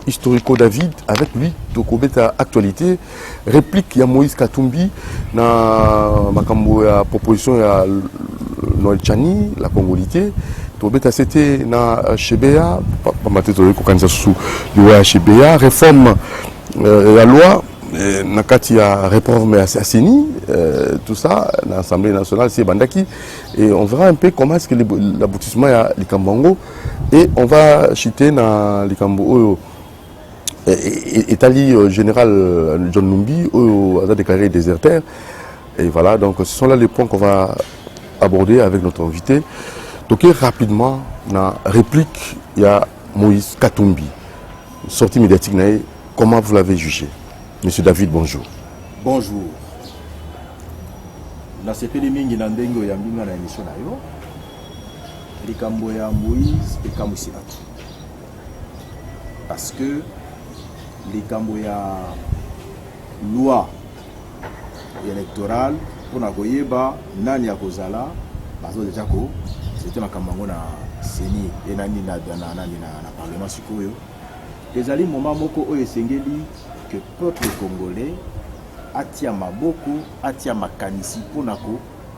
historico-David. Avec lui, Tokobeta actualité, réplique ya Moïse Katumbi dans ma proposition ya Noël Chani, la congolité. Tokobeta c'était dans Chebea, pas maté Tokobeta sous le Chebea, réforme la loi. Nakati a réforme Assini, tout ça, l'Assemblée nationale, c'est Bandaki. Et on verra un peu comment est-ce que l'aboutissement est à Likambango. Et on va chuter dans Likambo. Italie général John Numbi, a déclaré déserteur. Et voilà, donc ce sont là les points qu'on va aborder avec notre invité. Donc rapidement, dans la réplique, il y a Moïse Katumbi. Sortie médiatique, comment vous l'avez jugé? Monsieur David, bonjour. Bonjour. Na sepeli mingi na ndengo ya mbinga na émission na yo. Likambo ya Moïse et Kamusilatu. Parce que likambo ya loi électorale pour na koyeba nani ya kozala bazo déjà ko c'était makambo na seni et nani na parlement sikoyo. Ezali moment moko oyo esengeli que le peuple congolais atia maboko, atia makanisi pour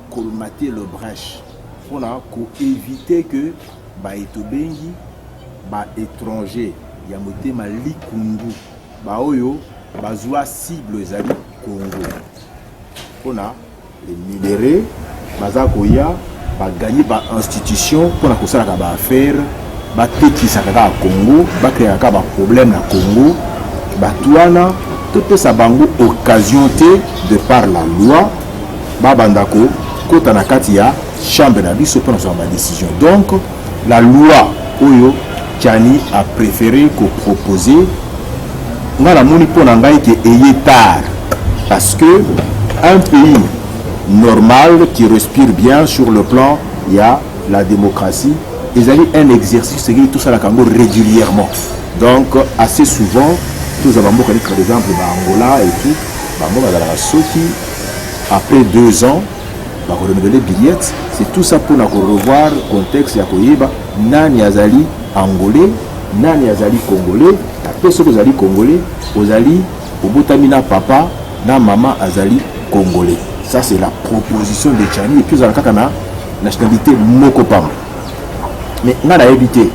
colmater le brèche, pour éviter que ba etobengi ba étranger ya motema likundu ba oyo bazwa cible ezali Congo. Pour les libérer, baza koya ba gagner ba institution pour na kosala ka ba affaire, ba tekisa ka Congo, ba créer ka ba problème na Congo. Batouana, toute sa bango occasion de par la loi, Babandako, Kotanakatia, chambre d'avis pour ma décision. Donc, la loi Oyo Tchani a préféré qu'on proposer. On a la monipo n'angaï qui est tard. Parce que un pays normal qui respire bien sur le plan, il y a la démocratie. Ils ont un exercice qui tout ça la Congo régulièrement. Donc, assez souvent, tous avons par exemple Angola et tout, après 2 ans, on va renouveler billettes. C'est tout ça pour revoir le contexte. Nani azali angolais, nani azali congolais, après ce que vous allez congolais, vous allez au Boutamina papa, na maman azali congolais. Ça c'est la proposition de Tchani et puis vous avez la nationalité Mokopam. Mais on a évité.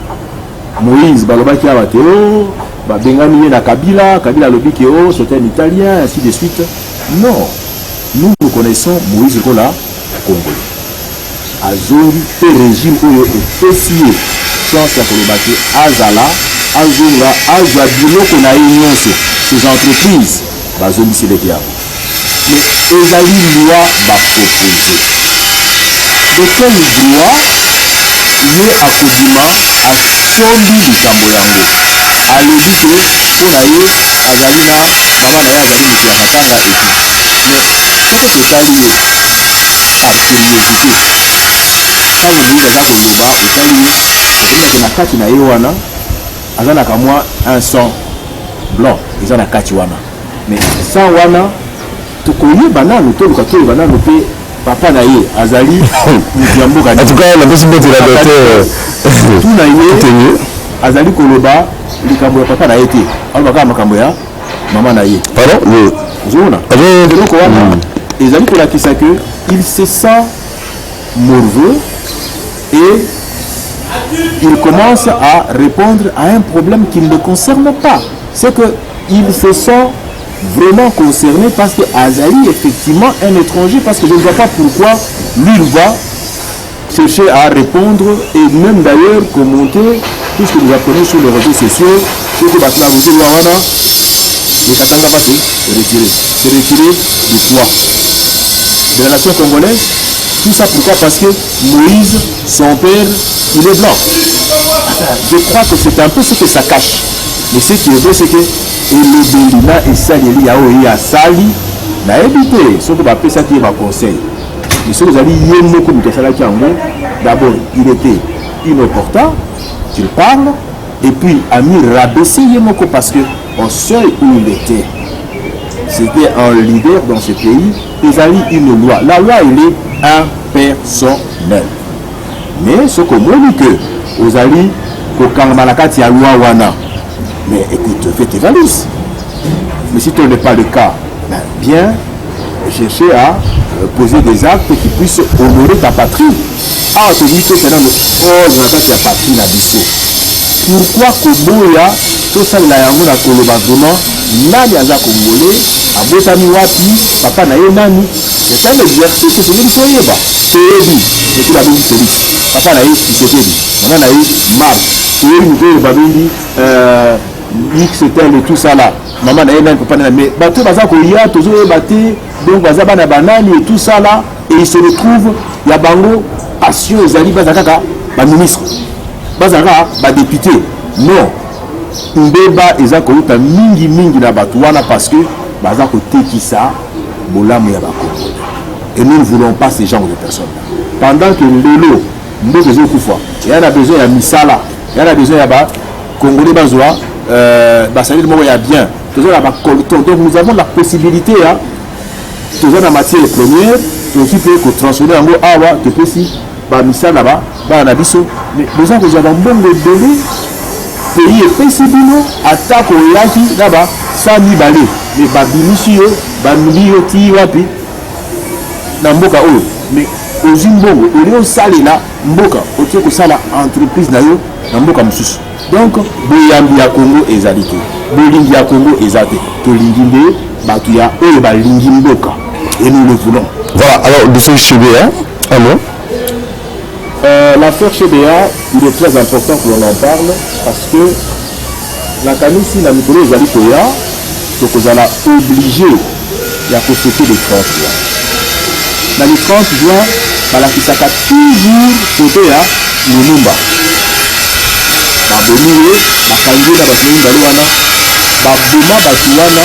Moïse Balobaki Abateo. Bengami na Kabila, Kabila Lobiki, c'est un Italien, ainsi de suite. Non, nous connaissons Moïse Kola, Congolais. Azori, le régime où il est essayé, chance à Kolobaki, Azala, Azonga, Azabilo, qu'on a union ces entreprises, Bazoni c'est les diables. Mais Ezali loi va proposer. De quelle loi, il est absolument à Sombi Kamboyango. A logique pour aller à Zalina, maman n'a pas dit que la tanga est mais quand c'est ça lié à curiosité quand vous voyez dans le bas vous allez dans la carte na yowana azana kamwa un sang blanc ils ont la carte wana mais sans wana to koyi banane to luka to banane pe papa na ye azali mudiambo ka en tout cas la possibilité de la doter tout na ye azali koloba likambo ya papa na été alobaka makambo ya maman na ye pardon le zona donc wana ezali kolakisa que il se sent morveux et il commence à répondre à un problème qui ne le concerne pas. C'est que il se sent vraiment concerné parce que Azali est effectivement un étranger, parce que je ne vois pas pourquoi lui il va chercher à répondre et même d'ailleurs commenter tout ce que nous apprenons sur les réseaux sociaux, ce que Batla Roger Wawana, les Katanga va se retirer du poids de la nation congolaise. Tout ça pourquoi? Parce que Moïse, son père, il est blanc. Je crois que c'est un peu ce que ça cache. Mais ce qui est vrai, c'est que le Belina et Sali Yao et Asali n'a évité. Ce que va faire ça qui est ma conseil. Mais ce que vous allez y comme d'abord, il était inopportun, qu'il parle, et puis Amir rabaissé Yemoko parce que au seuil où il était, c'était un leader dans ce pays. Ils avaient une loi. La loi, elle est impersonnelle. Mais ce que moi dis que vous allez au Kangamalakati à loi wana, Mais écoute, fais tes valises. Mais si tel n'est pas le cas, ben, bien chercher à poser des actes qui puissent honorer ta patrie. Ah, tu dis que c'est dans le oh, la patrie na biso. Pourquoi Koboya, tout ça la yango na koloba vraiment, nani aza congolais, abotami wapi, papa na ye nani, c'est un exercice que c'est même soyeba. Toyebi, c'est tout la même Félix. Papa na ye Tshisekedi, maman na ye Marc. Toyebi nous babendi XTL et tout ça là. Maman na ye nani papa na ye mais bato baza koya tozo bati donc baza bana banani et tout ça là et il se retrouve ya bango passion ezali baza kaka ba ministre. Bazara ba député non mbeba eza koluta mingi na bato wana parce que baza kotekisa bolamu ya bakongolais et nous ne voulons pas ce genre de personnes pendant que lelo mboka ezokufa il y a besoin ya misala il y a besoin ya ba congolais bazwa basali moko ya bien toujours la bacolton donc nous avons la possibilité ya toujours la matière première aussi peut transformer en awa que possible ba misala ba na biso mais besoin que j'avais mbongo belé pays epesi bino atako yaki na ba 100 000 balé mais ba bimisi yo ba miliyo ti wapi na mboka oyo mais ozwi mbongo olio salela mboka otie kosala entreprise na yo na mboka mosusu donc boyambi ya Congo ezali te bolingi ya Congo eza te tolingi nde bato ya oyo balingi mboka et nous le voulons. Voilà, alors de ce CBA, alors l'affaire CBA, il est très important que l'on en parle parce que la Kanisi, la Mikolo, les Alikoya, donc on a obligé de constater les 30 juin. Dans les 30 juin, la Kisaka toujours sauté à Lumumba. Babomire, la Kangela, Batumba, Baboma, Batuana,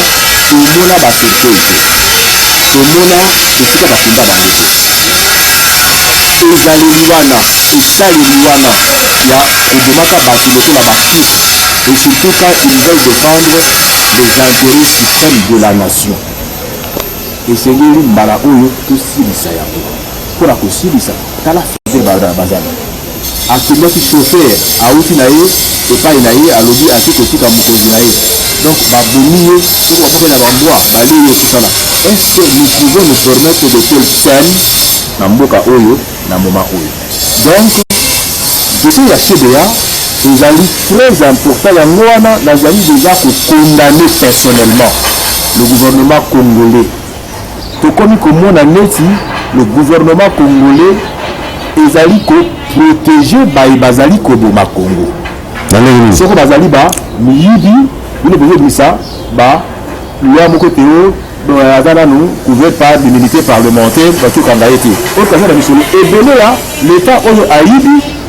Tomona, Basekoi. Tomona, c'est ça, Batumba, ezali wana esaleli wana ya kobomaka bato lokola bafils et surtout quand ils veulent défendre les intérêts suprêmes de la nation esengeli mbala oyo tosilisa yango mpona kosilisa tala fize bazana akendaki chauffeur auti na ye epai na ye alobi ati kotika mokonzi na ye donc babomi ye soko bamoke na bambwa bale ye tosala est ce que nous pouvons nous permettre de telles scènes na mboka oyo na moment oyo donc dossier ya CBA ezali très important yango wana nazali déjà condamné personnellement le gouvernement congolais tokomi komona neti le gouvernement congolais ezali koprotéger baye bazali koboma Congo soko bazali ba miyibi bino bozobimisa ba loi moko teo nous couvert par des militaires parlementaires dans tout Kangaye. Autre chose, l'État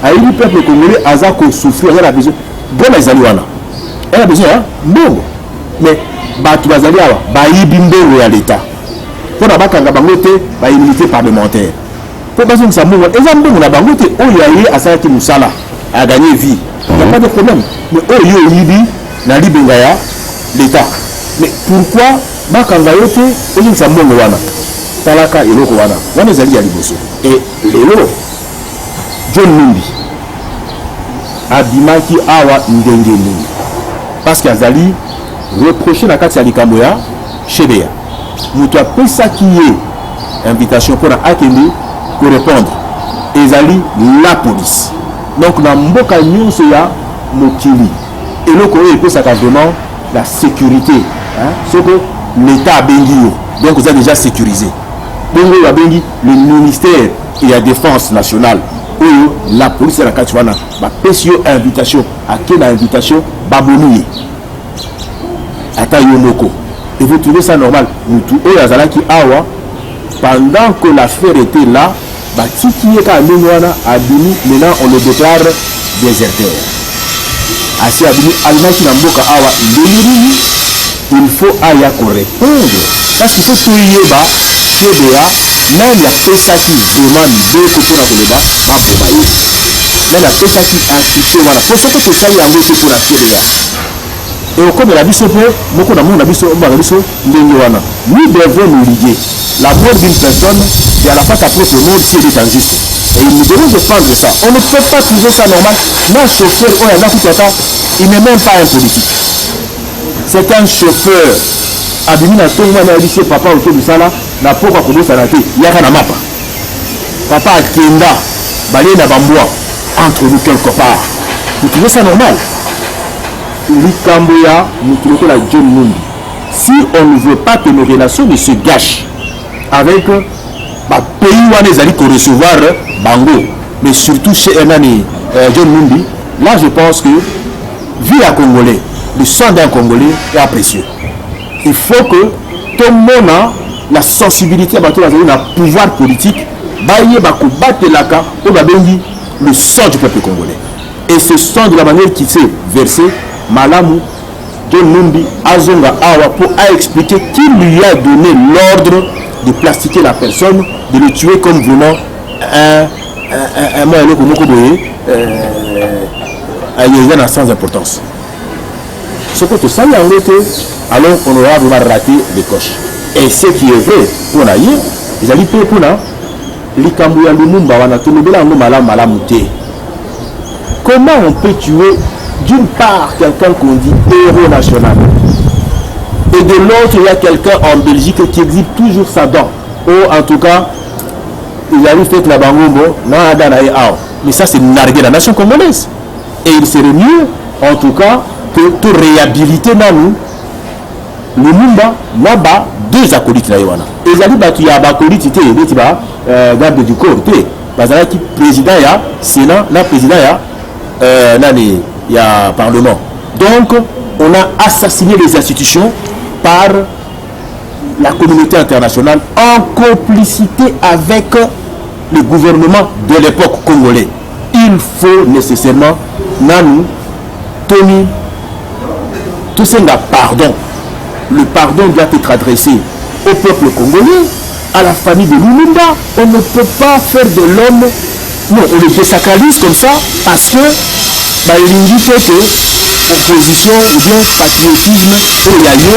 Haïti, peuple congolais, a souffert, elle a besoin. Bon, les Alouana. Elle a besoin, bon. Mais, tu vas aller à l'État. Pour la Bakanga Bangote, les militaires parlementaires. Pour besoin de ça, les Ambons, la Bangote, Oyaye, à Saraki Moussala, a gagné vie. Il n'y a pas de problème. Mais Oyaye, na Libengaya, l'État. Mais pourquoi bakanga yote olinsa mbongo wana talaka eloko wana ezali ya liboso et lelo John Numbi abimaki awa ndenge nini parce que azali reproché na kati ya likambo ya CBA mutu apesaki ye invitation mpona akende korépondre ezali la police donc na mboka nyonso ya mokili eloko oyo epesaka vraiment la sécurité soko l'État a bengi donc vous avez déjà sécurisé bongo a bengi le ministère et la défense nationale ou la police à la Kachwana ba pesio invitation à quelle invitation baboni ata yomoko et vous trouvez ça normal mutu o yazala ki awa pendant que l'affaire était là ba tiki ka menwana abini maintenant on le déclare déserteur asi abini almaki na mboka awa ndeni il faut aya répondre parce qu'il faut tuer ba CBA même la pesaki demande deux côtés na koleba ba bobaye même la pesaki institution wana pour ce que tout ça yango c'est pour la CBA et au cours de la biso pe moko na monde biso ba biso ndenge wana nous devons nous liguer la mort d'une personne et à la fois ta propre mort si elle est injuste et nous devons défendre ça on ne peut pas trouver ça normal non chauffeur on a tout ça il n'est même pas un politique c'est un chauffeur. Abimi na tongo na lycée papa au tout ça là na pourquoi kobo sanate yaka na mapa. Papa akenda balé na bamboa entre nous quelque part. Vous trouvez ça normal? Likamboya nous trouvons la John Numbi. Si on ne veut pas que nos relations ne se gâchent avec pays où on est allé recevoir Bango, mais surtout chez Enani John Numbi, là je pense que vu la Congolais, le sang d'un Congolais est précieux. Il faut que tout le monde a la sensibilité à le pouvoir politique, le sang du peuple congolais. Et ce sang de la manière qui s'est versé, Malamu, John Numbi, Azonga Awa, pour expliquer qui lui a donné l'ordre de plastiquer la personne, de le tuer comme vraiment un sans importance. Ce que tout ça, alors on aura vraiment raté les coches. Et ce qui est vrai, pour l'aïe, ils allaient payer pour là, les Cambouya Lumumba, on a tout le monde. Comment on peut tuer d'une part quelqu'un qu'on dit héros national et de l'autre il y a quelqu'un en Belgique qui exhibe toujours sa dent, ou en tout cas il arrive fait la bangombo, mais ça c'est narguer la nation congolaise. Et il serait mieux en tout cas que tout réhabiliter nous Lumumba là-bas deux acolytes là wana et zali batu ya bakolite te beti ba garde du corps te bazala qui président ya sénat la président ya nani ya parlement. Donc on a assassiné les institutions par la communauté internationale en complicité avec le gouvernement de l'époque congolais. Il faut nécessairement nanu Tony tout ça pardon. Le pardon doit être adressé au peuple congolais, à la famille de Lumumba. On ne peut pas faire de l'homme, non, on le désacralise comme ça parce que il dit que opposition ou bien patriotisme pour y aller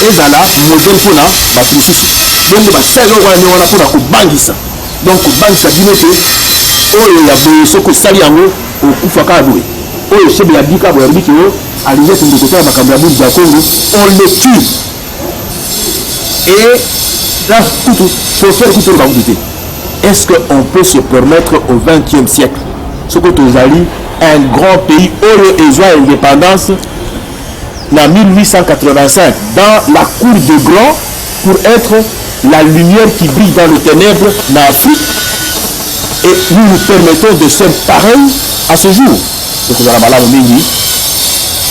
et là modèle pour la donc on a pour bangisa donc bangisa dit que oh il y a ce que ça y a au kufaka doué oh chef ya bika bo yarbiki yo alize de côté à Makambrabu du Congo on le tue et là tout faut faire tout le monde. Est-ce qu'on peut se permettre au XXe siècle ce que tu as dit un grand pays où ils ont l'indépendance en 1885 dans la cour de Grand pour être la lumière qui brille dans le ténèbre en Afrique et nous nous permettons de faire pareil à ce jour. Donc on a la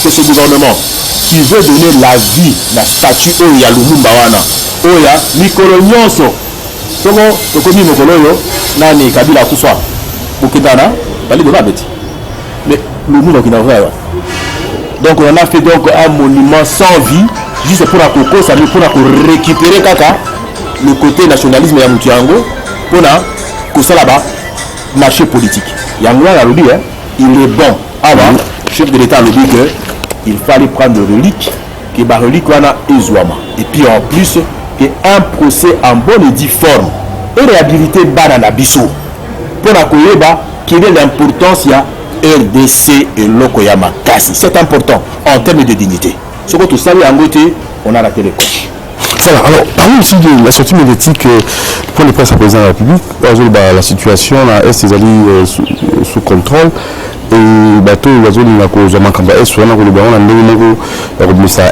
que ce gouvernement qui veut donner la vie la statue Oya Lumumba wana Oya Mikolo Nyonso Togo Tokomi Mokoloyo Nani Kabila Kuswa Bukidana Bali de Babeti. Mais Lumumba qui n'a pas. Donc on a fait donc un monument sans vie juste pour la coco, ça veut pour récupérer kaka le côté nationalisme ya Mutiango pour la kosa là-bas marché politique. Yango a lobby hein, il est bon. Avant chef de l'État a lobby que il fallait prendre le relique que ba relique wana ezwama et puis en plus que un procès en bonne et due forme et réhabiliter bana na biso pour la koyeba quelle est l'importance ya RDC et Lokoyama Kasi. C'est important en termes de dignité. Ce que tout ça, on a raté les coches. Voilà, alors parlons aussi de la sortie médiatique pour le presse à président de la République. La situation est sous contrôle. Et bateau la cause makamba est sur la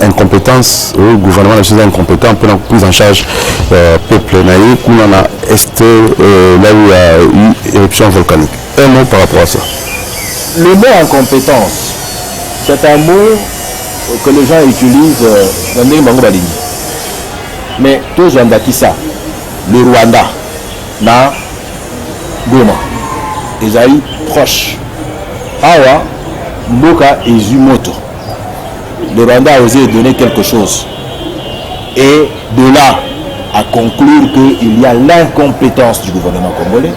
incompétence le gouvernement est incompétent pour la prise en charge peuple naïf qu'on a est là où il y a eu éruption volcanique. Un mot par rapport à ça. Le mot incompétence, c'est un mot que les gens utilisent dans les Bangobalini. Mais tout gens ça, le Rwanda, na Goma, ils sont proches. Awa, Mboka et Zumoto. Le Rwanda a osé donner quelque chose. Et de là à conclure qu'il y a l'incompétence du gouvernement congolais,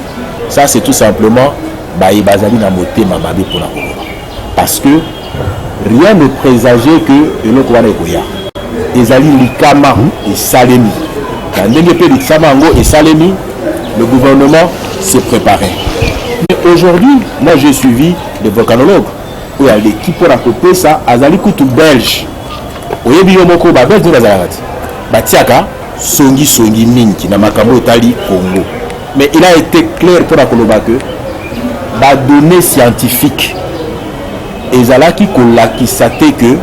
ça c'est tout simplement parce que rien ne présageait que le Kouane Koya. Ezali Likama et Salemi. Et Salemi, le gouvernement s'est préparé. Mais aujourd'hui, moi j'ai suivi des volcanologues où il y a l'équipe pour accompagner ça, Azali Koutou belge. oyebi yo moko babel to bazalaka ti batiaka songi mingi na makambo etali Congo, mais il a été clair pour la koloba que badonnées scientifiques ezalaki kolakisa te que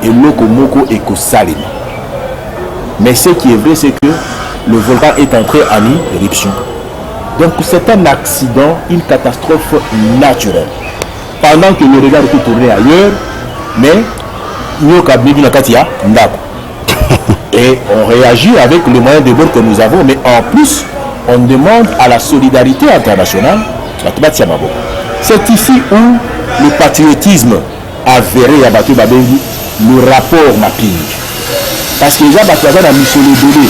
eloko moko ekosalema. Mais ce qui est vrai, c'est que le volcan est entré en éruption. Donc c'est un accident, une catastrophe naturelle. Pendant que le regard peut tourner ailleurs, mais et on réagit avec les moyens de bord que nous avons, mais en plus, on demande à la solidarité internationale. C'est ici où le patriotisme avéré à Bato Babengi, le rapport mapping. Parce que les gens ont mis donné.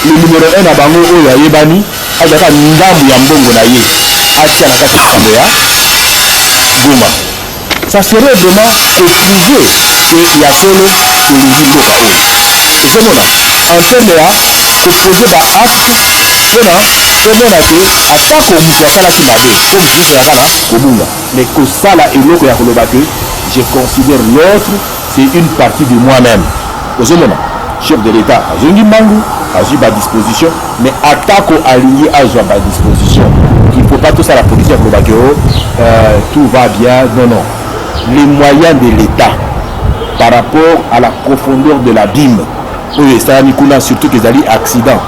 Le numéro 1 à Bango Oya Yebani, a déjà Ndambu Yambongo Naye, a Tianaka Tambea, Goma. Ça serait vraiment obligé qu'il y a que le niveau. C'est bon là. En termes de là, opposé par acte, c'est là, c'est bon là que, à chaque fois qu'on voit la Timabé, comme je dis là, mais que ça là, et l'autre, je considère l'autre, c'est une partie de moi-même. Au moment, chef de l'État, à Zongi Mangou, à Juba disposition, mais attaque allié à Juba disposition. Il ne faut pas tout ça la police à tout va bien, non. Les moyens de l'État par rapport à la profondeur de l'abîme, surtout qu'ils allaient accident,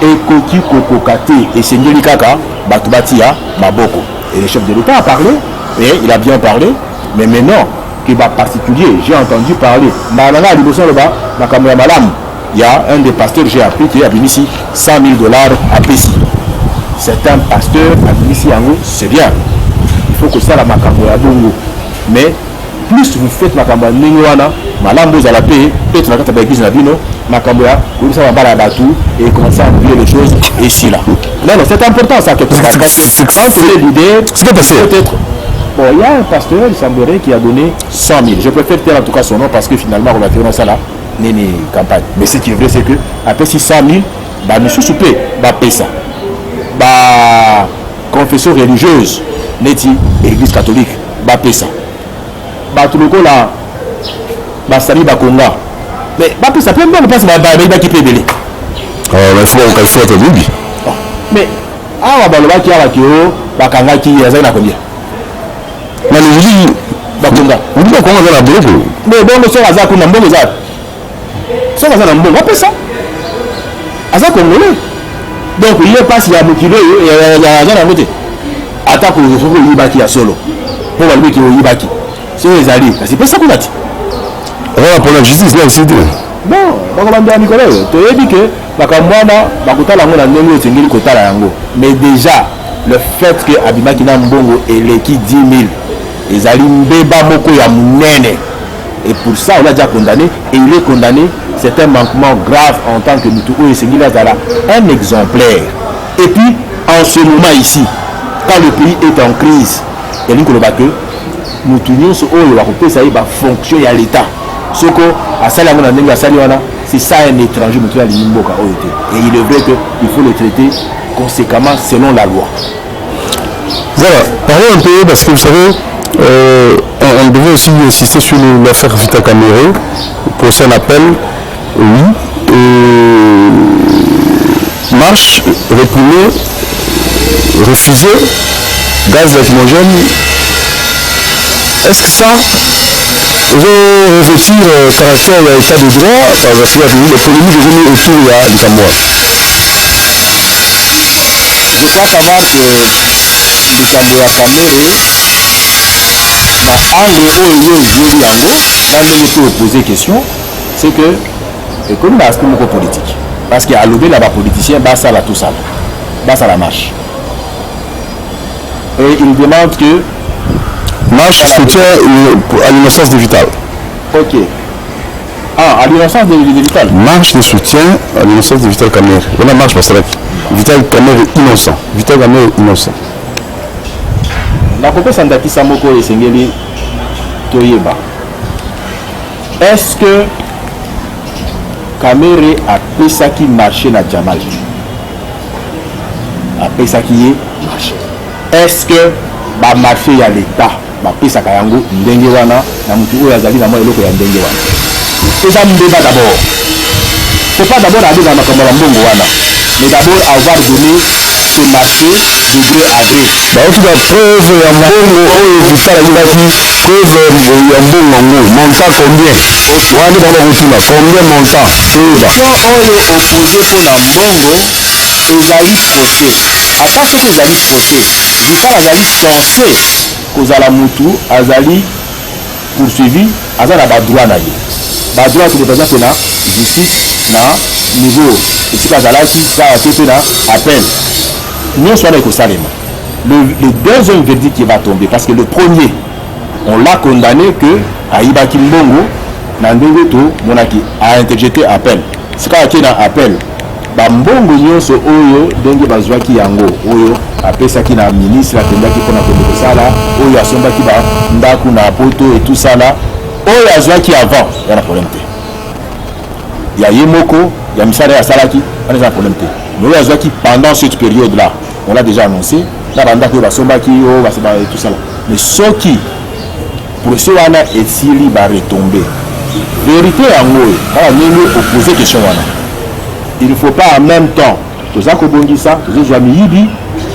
et Koki Kokokate et Seigneur Kaka, Batubatia, Maboko. Et le chef de l'État a parlé, et il a bien parlé, mais maintenant, qui va particulier, j'ai entendu parler, il y a un des pasteurs, j'ai appris qu'il y a ici $100 000 à Pessi. C'est un pasteur à ici, c'est bien. Il faut que ça la makambo ya bongo. Mais plus vous faites makambo ningwana, malambo za la paix, peut-être la kata église na bino, makambo ya vous ça va bala batu et commencer à oublier les choses ici là. Non, c'est important ça que c'est l'idée. Ce qui est passé peut-être. Bon, il y a un pasteur, il semblerait, qui a donné 100 000. Je préfère faire en tout cas son nom parce que finalement, on va faire ça là, n'est campagne. Mais ce qui est vrai, c'est que après 600 000, bah, nous soupé, bah, paye ça. Bah, confession religieuse, neti, église catholique, bah, paye ça. Bah, tout le coup là, bah, sali, bah, konga. Mais, bah, paye ça, peut-être même pas, c'est bah, qui paye belé. Il faut qu'on soit au bout. Mais, ah, bah, le bah, qui a la kio, bah, kanga qui, il y a combien? Mais le dit, Bakonga, on dit comment on a la bloque. Mais bon, monsieur Azak, on a un bon Azak. C'est un bon, on appelle ça. Azak congolais. Donc, il est passé à Mokilo et à la montée. Attaque au Yibaki à solo. Pour le mec qui est au Yibaki. C'est les alliés. C'est pas ça qu'on a dit. On pour la justice, là, c'est deux. Bon, on va dire à Nicolas, tu as dit que Bakamwana, Bakutala, on a nommé au Kotala Yango. Mais déjà, le fait que Abimaki Nambongo est l'équipe 10 000. Les Alimbeba Moko Yamunene. Et pour ça, on l'a déjà condamné. Et il est condamné. C'est un manquement grave en tant que Moutou et Sengi Lazara. Un exemplaire. Et puis, en ce moment ici, quand le pays est en crise, il y a une colobate, Moutou Nyonso, il va fonctionner à l'État. Ce que, à Salamana Nenga Saliwana, c'est ça un étranger Moutou à l'Imboka. Et il est vrai qu'il faut le traiter conséquemment selon la loi. Voilà, parlons un peu parce que vous savez, on devait aussi insister sur l'affaire Vita Caméré, pour un appel, oui, marche, réprimée, refusée, gaz lacrymogène. Est-ce que ça revêtir caractère de l'état de droit, parce qu'il y a des polémiques venues autour il y a des mois? Je crois savoir que le Cambo à Caméré, en héros et yango, quand je me poser question, c'est que, et comme dans l'aspect politique, parce qu'à l'obé là-bas politicien, bah ça là tout ça, bah ça la marche. Et il demande que marche soutient à l'innocence de Vital. Ok. Ah, à l'innocence de Vital. Marche de soutien à l'innocence de Vital Caméré. On a marche parce que Vital Caméré est innocent. Vital Caméré est innocent. La copie Sandaki Samoko et Sengeli Toyeba. Est-ce que Caméré a fait ça qui marchait dans Djamal? A fait ça qui est marché. Est-ce que bah marché à l'État bapesaka yango ndenge wana na mutu oyo azali na mwa eloko ya ndenge wana. Eza mbeba d'abord. Faut pas d'abord aller dans makambo ya mbongo wana, mais d'abord avoir donné ce marché de gré à gré. En tout cas, preuve ya mbongo oyo vitala yibaki, preuve ya mbongo yango, montant combien? Wani baba kutuna, combien montant? Question oyo opposé mpona mbongo ezali faussé. Ata soki ezali faussé, vitala azali censé kozala mutu azali poursuivi aza na badroit na ye. Badroit tokopesa mpe na justice na niveau esika azalaki kaka te mpe na appel. Nyonso wana ekosalema. Le deuxième verdict qui va tomber, parce que le premier, on l'a condamné que aibaki mbongo na ndenge to monaki a interjeté appel. Sika ki na appel ba mbongo nyonso oyo ndenge bazwaki yango oyo apesaki na ministre akendaki mpona kende kosala oyo asombaki ba ndaku na poto et tout ça là oyo azwaki avant ya na problème te ya ye moko ya misala ya salaki on a problème te mais oyo azwaki pendant cette période là on l'a déjà annoncé na ba ndaku basombaki o baseba et tout ça là mais soki procès wana esili ba retomber vérité yango wana ndenge opposer question wana. Il ne faut pas en même temps, tous ça kobongi ça, tous ça miyibi,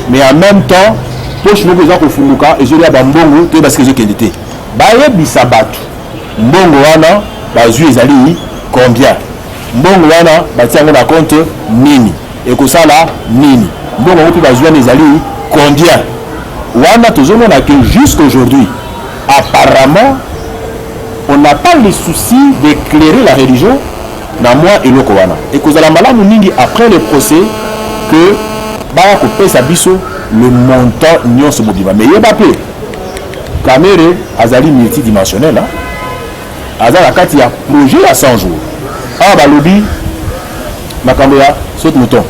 mais en même temps, poche moko za kofumuka ezoli ya bambongo to parce que je kendete. Baye bisabatu. Mbongo wana bazui ezali combien? Mbongo wana batiango na compte nini? Ekosala nini? Mbongo opi bazui ezali combien? Wana tozomona que jusqu'aujourd'hui, apparemment, on n'a pas le souci d'éclairer la religion. Na moi eloko wana ekozala malamu mingi après le procès que baya kopesa biso le montant nyonso mobima mais yeba pe Kamere azali multidimensionnel hein? Azala kati ya projet à 100 jours ah balobi makambo ya saute mouton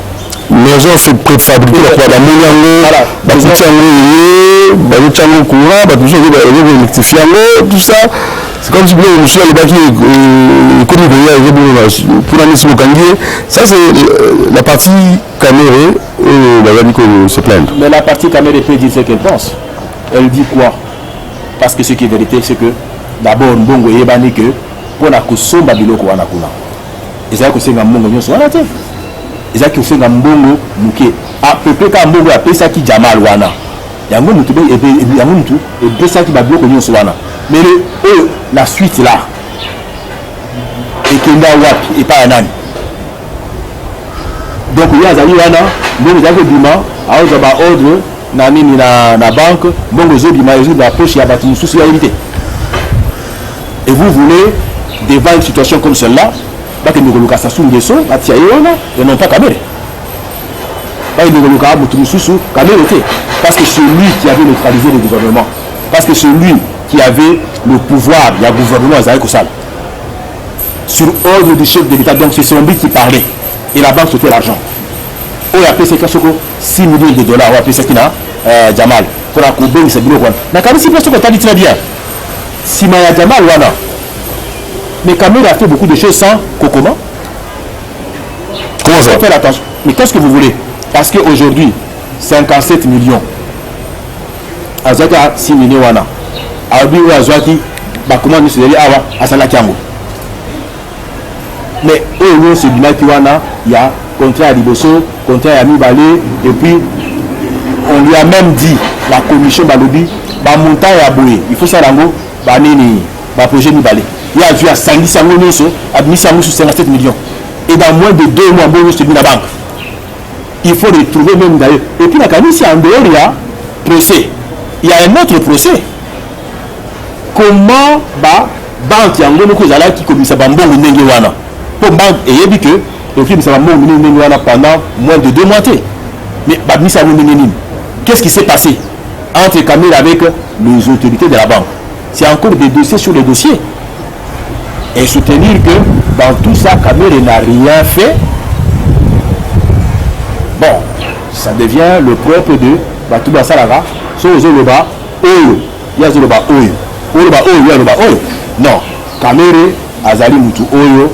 maison c'est préfabriqué la kwa bamonyango batutiango batutiango courant batutiango électrifier tout ça. C'est comme si vous voulez monsieur le baki comme ça c'est la partie Kamere se plaindre. Mais la partie Kamere peut dire ce qu'elle pense. Elle dit quoi? Parce que ce qui est vérité c'est que d'abord mbongo yebani que pour la kusomba biloko wana kuna. Ezali kosenga mbongo nyonso wana te. Ezali kosenga mbongo muke à peu près ka mbongo ya pesa ki jamal wana. Yango mutu be yango mutu e pesa ki ba biloko nyonso wana. Mais la suite là, et qu'il y a wapi et pas un an. Donc il y a Zali Wana, donc vous avez du mal, à ordre, na banque, donc vous avez du mal, la poche, il y a une socialité. Et vous voulez, devant une situation comme celle-là, bah que nous avons ça sous le son, et non pas Kamere. Bah nous avons sous Kamere, parce que c'est lui qui avait neutralisé le gouvernement, parce que c'est lui qui avait le pouvoir, il y a le gouvernement Azaï Koussal. Sur ordre du chef de l'État, donc c'est son but qui parlait. Et la banque c'était l'argent. On a payé 6 millions de dollars, on a payé ça qui n'a Jamal. Pour la couper, c'est bien. Mais quand même, si personne t'a dit très bien, si Maya Jamal, voilà. Mais Kamel a fait beaucoup de choses sans Kokoma. Comment ça? Faites attention. Mais qu'est-ce que vous voulez? Parce qu'aujourd'hui, 57 millions. Azaka 6 millions, voilà. Abi ou azwaki ba comment nous se dit awa asala kiango mais eux c'est bien qui wana il y a contrat à liboso contrat à mibale et puis on lui a même dit la commission balobi ba montant ya boye il faut ça lango ba nini ba projet mibale il y a vu à 500 millions admission sur 57 millions et dans moins de 2 mois bon c'est la banque il faut retrouver même d'ailleurs et puis la commission en dehors il y a procès il y a un autre procès. Comment banque yango moko ezala ki komisa bambongo ndenge wana pour banque eyebi que le film ça va mbongo ndenge wana pendant moins de 2 mois mais babisa ndenge nini qu'est-ce qui s'est passé entre Kamere avec les autorités de la banque? C'est encore des dossiers sur les dossiers et soutenir que dans tout ça Kamere n'a rien fait. Bon, ça devient le propre de Batouba Salaga so ozoloba oyo ya zoloba oyo non Kamere azali mutu oyo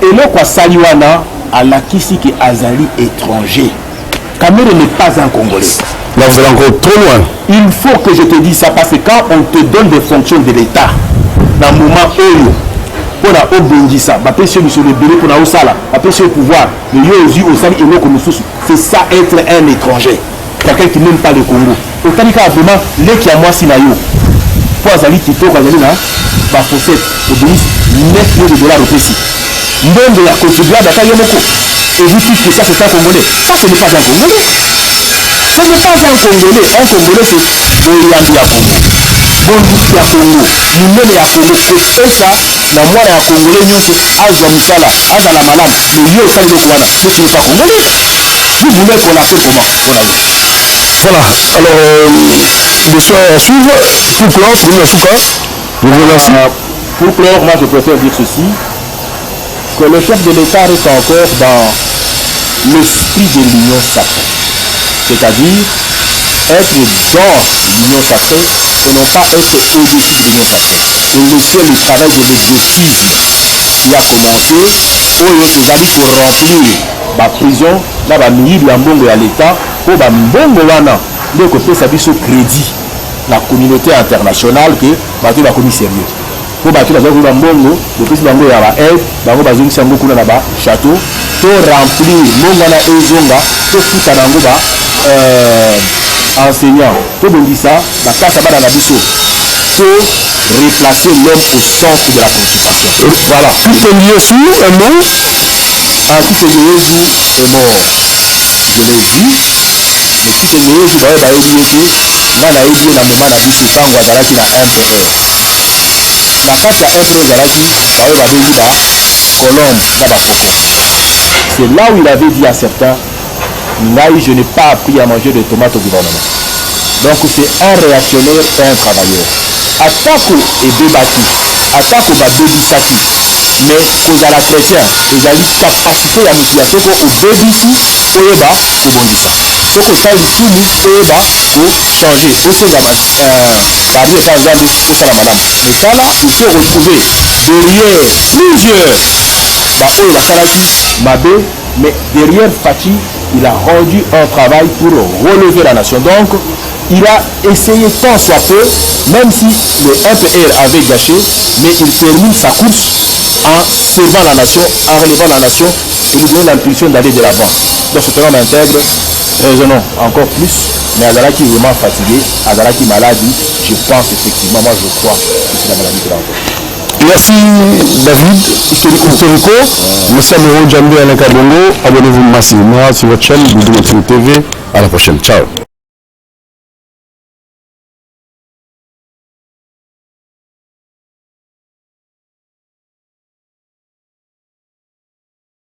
eloko asali wana alakisi ke azali étranger. Kamere n'est pas un Congolais. Là, vous allez encore trop loin. Il faut que je te dise ça parce que quand on te donne des fonctions de l'État, dans le moment où on a obéi ça, sur le bureau, on a osala, sur le pouvoir, c'est ça être un étranger, quelqu'un qui n'aime pas le Congo. Autant que vraiment, les qui a moi si naïo, pour Azali Tito, Azali na, bah fossette, obéissent 9 millions de dollars au précis. Monde de la contribuable à Kayomoko. Et vous dites que ça c'est un Congolais. Ça ce n'est pas un Congolais. Ce n'est pas un Congolais. Un Congolais c'est Boyandi à Congo. Bonduki à Congo. Mimene à Congo. Et ça, la moelle à Congolais, nous c'est Azamsala, Azala Malam. Le lieu ça le Kouana. Mais tu n'es pas Congolais. Vous voulez qu'on l'appelle comment? Voilà. Alors, des soins à suivre. Pour clore, pour nous, je vous remercie. Pour clore, moi je préfère dire ceci. Que le chef de l'État reste encore dans l'esprit de l'union sacrée. C'est-à-dire être dans l'union sacrée et non pas être au-dessus de l'union sacrée. Et laisser le travail de l'exotisme qui a commencé, où les amis pour remplir la prison, là, la ministre de Mbongo à l'État, pour la Mbongo wana, donc on peut ce crédit, la communauté internationale que bateau va commis sérieux. Pour bateau la Mbongo, le président Mbongo a la aide, bango bazongi sango kuna na ba château, to remplir Mbongo na ezonga, to futa nango ba enseignant, to bondisa, ba kasa ba na biso. Pour replacer l'homme au centre de la préoccupation. Voilà. Tout est lié sur un mot. Tout est lié sur un mot. Je l'ai dit. Mais tout est lié sur un mot. Dans la idée, dans le moment, on a dit que quand on a dit la empereur. La carte à empereur, on a dit Colombe, c'est là où il avait dit à certains, je n'ai pas appris à manger de tomates au gouvernement. Donc c'est un réactionnaire et un travailleur. Atako et débattu, atako ba bébisaki, mais cause à la chrétien, ils ont une capacité à motivation pour bébissi, pour eba, pour bondissa. Donc ça il tout pour eba, pour changer. Pour ces amas, parmi les gens pour ça la madame. Mais ça là, il faut retrouver derrière plusieurs, bah oh il a calagi, mabé, mais derrière Fati, il a rendu un travail pour relever la nation. Donc il a essayé tant soit peu, même si le MPR avait gâché, mais il termine sa course en servant la nation, en relevant la nation et nous donnant l'impulsion d'aller de l'avant. Donc cet homme intègre, raisonnons encore plus, mais Azalaki est vraiment fatigué, Azalaki maladie, je pense effectivement, moi je crois que c'est la maladie de l'enfant. Merci David, historico. Merci Amiro Djambi Alain Kabongo. Abonnez-vous massivement sur votre chaîne Doudou TV. À la prochaine. Ciao.